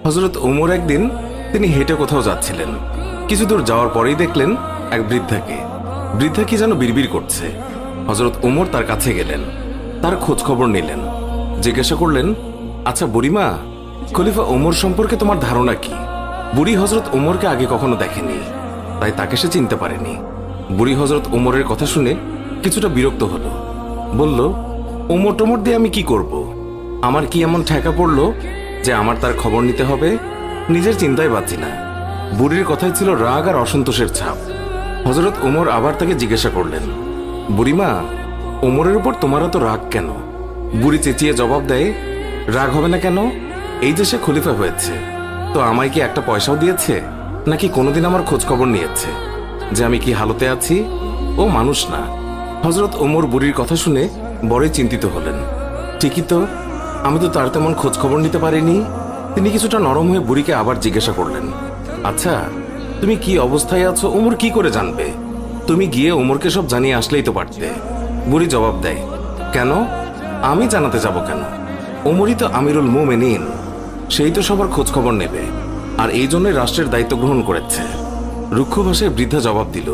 হযরত ওমর একদিন তিনি হেঁটে কোথাও যাচ্ছিলেন। কিছু দূর যাওয়ার পরেই দেখলেন এক বৃদ্ধা কি যেন বিড়বিড় করছে। হযরত ওমর তার কাছে গেলেন, তার খোঁজ খবর নিলেন, জিজ্ঞাসা করলেন, আচ্ছা বুড়িমা, খলিফা ওমর সম্পর্কে তোমার ধারণা কি? বুড়ি হযরত ওমরকে আগে কখনো দেখেনি, তাই তাকে সে চিনতে পারেনি। বুড়ি হযরত ওমরের কথা শুনে কিছুটা বিরক্ত হলো, বলল, ওমর টোমর দিয়ে আমি কি করব? আমার কি এমন ঠেকা পড়লো যে আমার তার খবর নিতে হবে? নিজের চিন্তায় বাঁচি না। বুড়ির কথায় ছিল রাগ আর অসন্তোষের ছাপ। হযরত ওমর আবার তাকে জিজ্ঞাসা করলেন, বুড়িমা, ওমরের উপর তোমার এত রাগ কেন? বুড়ি চেঁচিয়ে জবাব দেয়, রাগ হবে না কেন? এই যে সে খলিফা হয়েছে, তো আমায় কি একটা পয়সাও দিয়েছে? নাকি কোনোদিন আমার খোঁজ খবর নিয়েছে যে আমি কি হালতে আছি? ও মানুষ না। হযরত ওমর বুড়ির কথা শুনে বড়ই চিন্তিত হলেন। ঠিকই তো, আমি তো তার তেমন খোঁজ খবর নিতে পারিনি। তিনি কিছুটা নরম হয়ে বুড়িকে আবার জিজ্ঞাসা করলেন, আচ্ছা, তুমি কি অবস্থায় আছো ওমর কি করে জানবে? তুমি গিয়ে ওমরকে সব জানিয়ে আসলেই তো পারতে। বুড়ি জবাব দেয়, কেন? আমি জানাতে যাব কেন? ওমরই তো আমিরুল মুমিনিন, সেই তো সবার খোঁজ খবর নেবে, আর এই জন্যই রাষ্ট্রের দায়িত্ব গ্রহণ করেছে। রুক্ষ ভাষায় বৃদ্ধা জবাব দিল।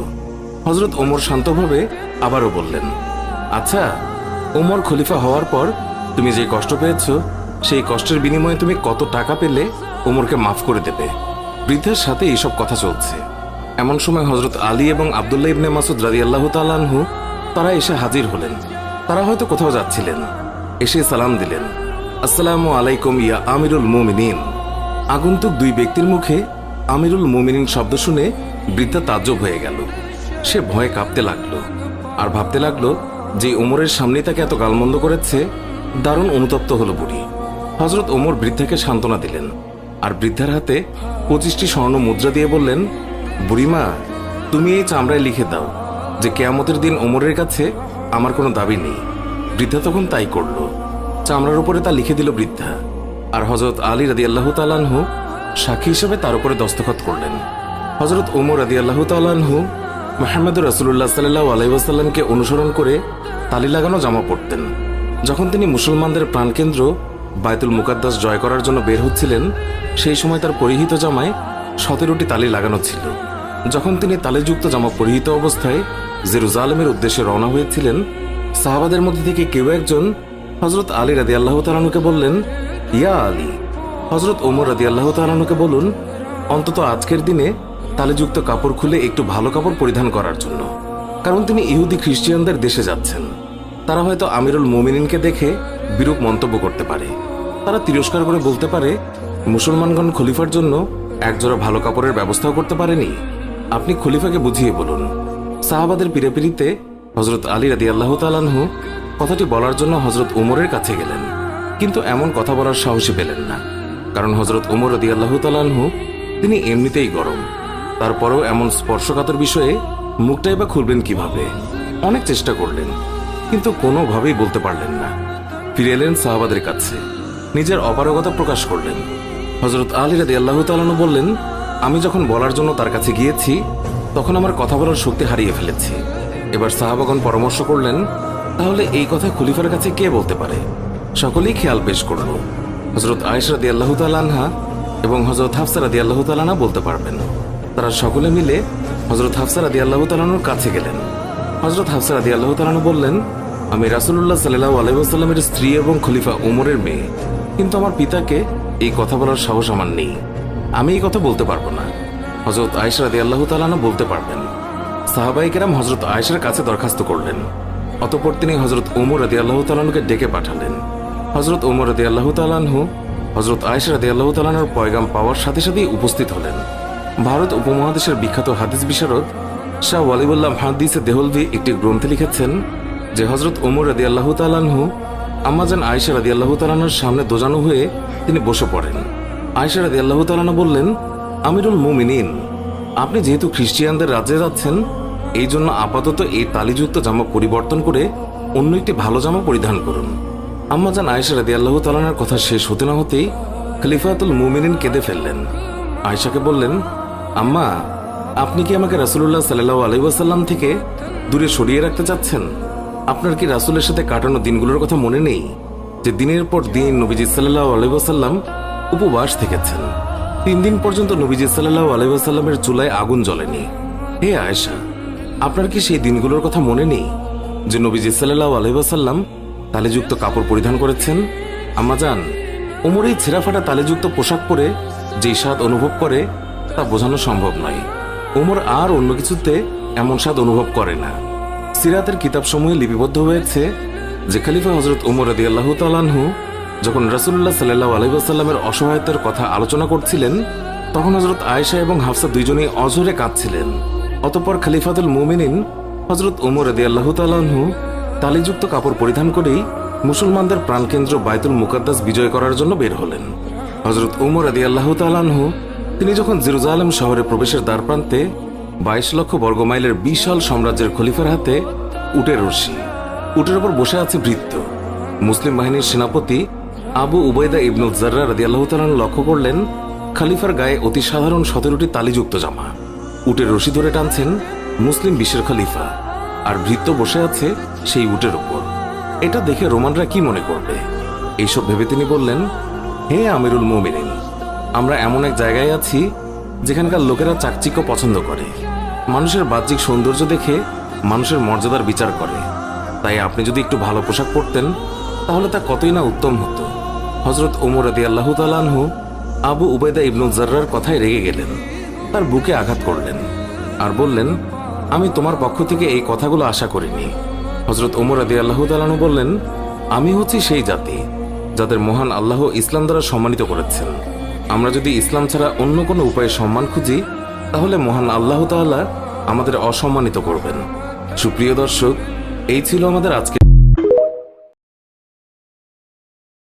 হযরত ওমর শান্তভাবে আবারও বললেন, আচ্ছা, ওমর খলিফা হওয়ার পর তুমি যে কষ্ট পেয়েছ, সেই কষ্টের বিনিময়ে তুমি কত টাকা পেলে ওমরকে মাফ করে দেবে? বৃদ্ধার সাথে এইসব কথা চলছে। এমন সময় হযরত আলী এবং আব্দুল্লাহ ইবনে মাসউদ রাদিয়াল্লাহু তাআলা আনহু তারা এসে হাজির হলেন। তারা হয়তো কোথাও যাচ্ছিলেন। এসে সালাম দিলেন, আসসালামু আলাইকুম ইয়া আমিরুল মুমিনিন। আগন্তুক দুই ব্যক্তির মুখে আমিরুল মুমিনিন শব্দ শুনে বৃদ্ধা তাজ্জব হয়ে গেল। সে ভয়ে কাঁপতে লাগলো আর ভাবতে লাগলো যে ওমরের সামনে তাকে এত গালমন্দ করেছে। দারুণ অনুতপ্ত হলো বুড়ি। হযরত ওমর বৃদ্ধাকে সান্ত্বনা দিলেন আর বৃদ্ধার হাতে 25টি স্বর্ণ মুদ্রা দিয়ে বললেন, বুড়িমা, তুমি এই চামড়ায় লিখে দাও যে কিয়ামতের দিন ওমরের কাছে আমার কোনো দাবি নেই। বৃদ্ধা তখন তাই করল। চামড়ার উপরে তা লিখে দিল বৃদ্ধা, আর হযরত আলী রাদিয়াল্লাহু তাআলা আনহু সাক্ষী হিসেবে তার উপরে দস্তখত করলেন। হযরত ওমর রাদিয়াল্লাহু তাআলা আনহু মুহাম্মদুর রাসূলুল্লাহ সাল্লাল্লাহু আলাইহি ওয়াসাল্লামকে অনুসরণ করে তালি লাগানো জামা পরতেন। যখন তিনি মুসলমানদের প্রাণকেন্দ্র বায়তুল মুকাদ্দাস জয় করার জন্য বের হচ্ছিলেন, সেই সময় তার পরিহিত জামায় 17টি তালি লাগানো ছিল। যখন তিনি তালিযুক্ত জামা পরিহিত অবস্থায় জেরুজালেমের উদ্দেশ্যে রওনা হয়েছিলেন, সাহাবাদের মধ্যে থেকে কেউ একজন হযরত আলী রাদিয়াল্লাহু তাআলা আনহুকে বললেন, ইয়া আলী, হযরত ওমর রাদিয়াল্লাহু তাআলা আনহুকে বলুন অন্তত আজকের দিনে তালিযুক্ত কাপড় খুলে একটু ভালো কাপড় পরিধান করার জন্য, কারণ তিনি ইহুদি খ্রিস্টানদের দেশে যাচ্ছেন। তারা হয়তো আমিরুল মুমিনিনকে দেখে বিরূপ মন্তব্য করতে পারে। তারা তিরস্কার করে বলতে পারে, মুসলমানগণ খলিফার জন্য একজোড়া ভালো কাপড়ের ব্যবস্থাও করতে পারেনি। আপনি খলিফাকে বুঝিয়ে বলুন। সাহাবাদের পিড়াপিড়িতে হযরত আলী রাদিয়াল্লাহু তাআলা আনহু কথাটি বলার জন্য হযরত ওমরের কাছে গেলেন, কিন্তু এমন কথা বলার সাহসী পেলেন না, কারণ হযরত ওমর রাদিয়াল্লাহু তাআলা আনহু তিনি এমনিতেই গরম। তারপরেও এমন স্পর্শকাতর বিষয়ে মুখটাই বা খুলবেন কিভাবে? অনেক চেষ্টা করলেন, কিন্তু কোনোভাবেই বলতে পারলেন না। ফিরে এলেন সাহাবাদের কাছে, নিজের অপারগতা প্রকাশ করলেন। হযরত আলী রাদিয়াল্লাহু তাআলা আনহু বললেন, আমি যখন বলার জন্য তার কাছে গিয়েছি, তখন আমার কথা বলার শক্তি হারিয়ে ফেলেছি। এবার সাহাবাগণ পরামর্শ করলেন, তাহলে এই কথা খলিফার কাছে কে বলতে পারে? সকলেই খেয়াল পেশ করল, হযরত আয়েশা রাদিয়াল্লাহু তাআলা আনহা এবং হযরত হাফসা রাদিয়াল্লাহু তাআলা আনহা বলতে পারবেন। তারা সকলে মিলে হযরত হাফসা রাদিয়াল্লাহু তাআলা আনহুর কাছে গেলেন। হযরত হাফসা রাদিয়াল্লাহু তাআলা আনহু বললেন, আমি রাসূলুল্লাহ সাল্লাল্লাহু আলাইহি ওয়াসাল্লামের স্ত্রী এবং খলিফা ওমরের মেয়ে, কিন্তু আমার পিতাকে এই কথা বলার সাহস আমার নেই। আমি এই কথা বলতে পারবো না। হযরত আয়েশা রাদিয়াল্লাহু তাআলা আনহা বলতে পারবেন। সাহাবায়ে কেরাম হযরত আয়েশার কাছে দরখাস্ত করলেন। অতঃপর তিনি হযরত ওমর রাদিয়াল্লাহু তাআলা আনহুকে ডেকে পাঠালেন। হযরত ওমর রাদিয়াল্লাহু তাআলা আনহু হযরত আয়েশা রাদিয়াল্লাহু তাআলা আনহার পয়গাম পাওয়ার সাথে সাথেই উপস্থিত হলেন। ভারত উপমহাদেশের বিখ্যাত হাদিস বিশারদ শাহ ওয়ালিউল্লাহ মুহাদ্দিস দেহলভি একটি গ্রন্থে লিখেছেন যে হযরত ওমর রাদিয়াল্লাহু তাআলা আনহু আম্মাজান আয়েশা রাদিয়াল্লাহু তাআলা আনহার সামনে দোজানো হয়ে তিনি বসে পড়েন। আয়েশা রাদিয়াল্লাহু তাআলা আনহা বললেন, আমিরুল মুমিনিন, আপনি যেহেতু খ্রিস্টিয়ানদের রাজ্যে যাচ্ছেন, এই জন্য আপাতত এই তালিযুক্ত জামা পরিবর্তন করে অন্য একটি ভালো জামা পরিধান করুন। আম্মাজান আয়েশা রাদিয়াল্লাহু তাআলা আনহার কথা শেষ হতে না হতেই খলিফাতুল মুমিনিন কেঁদে ফেললেন। আয়েশাকে বললেন, আম্মা, আপনি কি আমাকে রাসূলুল্লাহ সাল্লাল্লাহু আলাইহি ওয়াসাল্লাম থেকে দূরে সরিয়ে রাখতে চাচ্ছেন? আপনার কি রাসূলের সাথে কাটানো দিনগুলোর কথা মনে নেই, যে দিনের পর দিন নবীজি সাল্লাল্লাহু আলাইহি ওয়াসাল্লাম উপবাস থেকেছেন। 3 দিন পর্যন্ত নবীজি সাল্লাল্লাহু আলাইহি ওয়াসাল্লামের চুলায় আগুন জ্বলেনি। হে আয়েশা, আপনার কি সেই দিনগুলোর কথা মনে নেই যে নবীজি সাল্লাল্লাহু আলাইহি ওয়াসাল্লাম তালেযুক্ত কাপড় পরিধান করেছেন? আম্মাজান, ওমর এই ছেঁড়াফাটা তালেযুক্ত পোশাক পরে যেই স্বাদ অনুভব করে তা বোঝানো সম্ভব নয়। ওমর আর অন্য কিছুতে এমন স্বাদ অনুভব করে না। সিরাতের কিতাবসমূহে লিপিবদ্ধ হয়েছে যে খলিফা হযরত ওমর রাদিয়াল্লাহু তাআলা আনহু যখন রাসূলুল্লাহ সাল্লাল্লাহু আলাইহি ওয়াসাল্লামের অসহায়তার কথা আলোচনা করছিলেন, তখন হযরত আয়েশা এবং হাফসা দুইজনেই অঝরে কাঁদছিলেন। অতঃপর খলিফাতুল মুমিনিন হযরত ওমর রাদিয়াল্লাহু তাআলা আনহু তালিযুক্ত কাপড় পরিধান করেই মুসলমানদের প্রাণকেন্দ্র বাইতুল মুকাদ্দাস বিজয় করার জন্য বের হলেন। হযরত ওমর রাদিয়াল্লাহু তাআলা আনহু তিনি যখন জেরুজালেম শহরে প্রবেশের দ্বারপ্রান্তে 22 লক্ষ বর্গমাইলের বিশাল সাম্রাজ্যের খলিফার হাতে উটের রশি, উটের ওপর বসে আছে ভৃত্য, মুসলিম বাহিনীর সেনাপতি আবু উবাইদা ইবনুল জাররা রাদিয়াল্লাহু তাআলা লক্ষ্য করলেন খলিফার গায়ে অতি সাধারণ 17টি তালিযুক্ত জামা। উটের রশি ধরে টানছেন মুসলিম বিশ্বের খলিফা, আর ভৃত্য বসে আছে সেই উটের উপর। এটা দেখে রোমানরা কি মনে করবে? এইসব ভেবে তিনি বললেন, হে আমিরুল মুমিনিন, আমরা এমন এক জায়গায় আছি যেখানকার লোকেরা চাকচিক্য পছন্দ করে, মানুষের বাহ্যিক সৌন্দর্য দেখে মানুষের মর্যাদার বিচার করে। তাই আপনি যদি একটু ভালো পোশাক পরতেন তাহলে তা কতই না উত্তম হতো। হযরত ওমর রাদিয়াল্লাহু তাআলা আনহু আবু উবাইদা ইবনুল জাররার কথায় রেগে গেলেন, তার বুকে আঘাত করলেন আর বললেন, আমি তোমার পক্ষ থেকে এই কথাগুলো আশা করিনি। হযরত ওমর রাদিয়াল্লাহু তাআলা আনহু বললেন, আমি হচ্ছি সেই জাতি যাদের মহান আল্লাহ ইসলাম দ্বারা সম্মানিত করেছেন। আমরা যদি ইসলাম ছাড়া অন্য কোনো উপায়ে সম্মান খুঁজি তাহলে মহান আল্লাহ তাআলা আমাদের অসম্মানিত করবেন। সুপ্রিয় দর্শক, এই ছিল আমাদের আজকে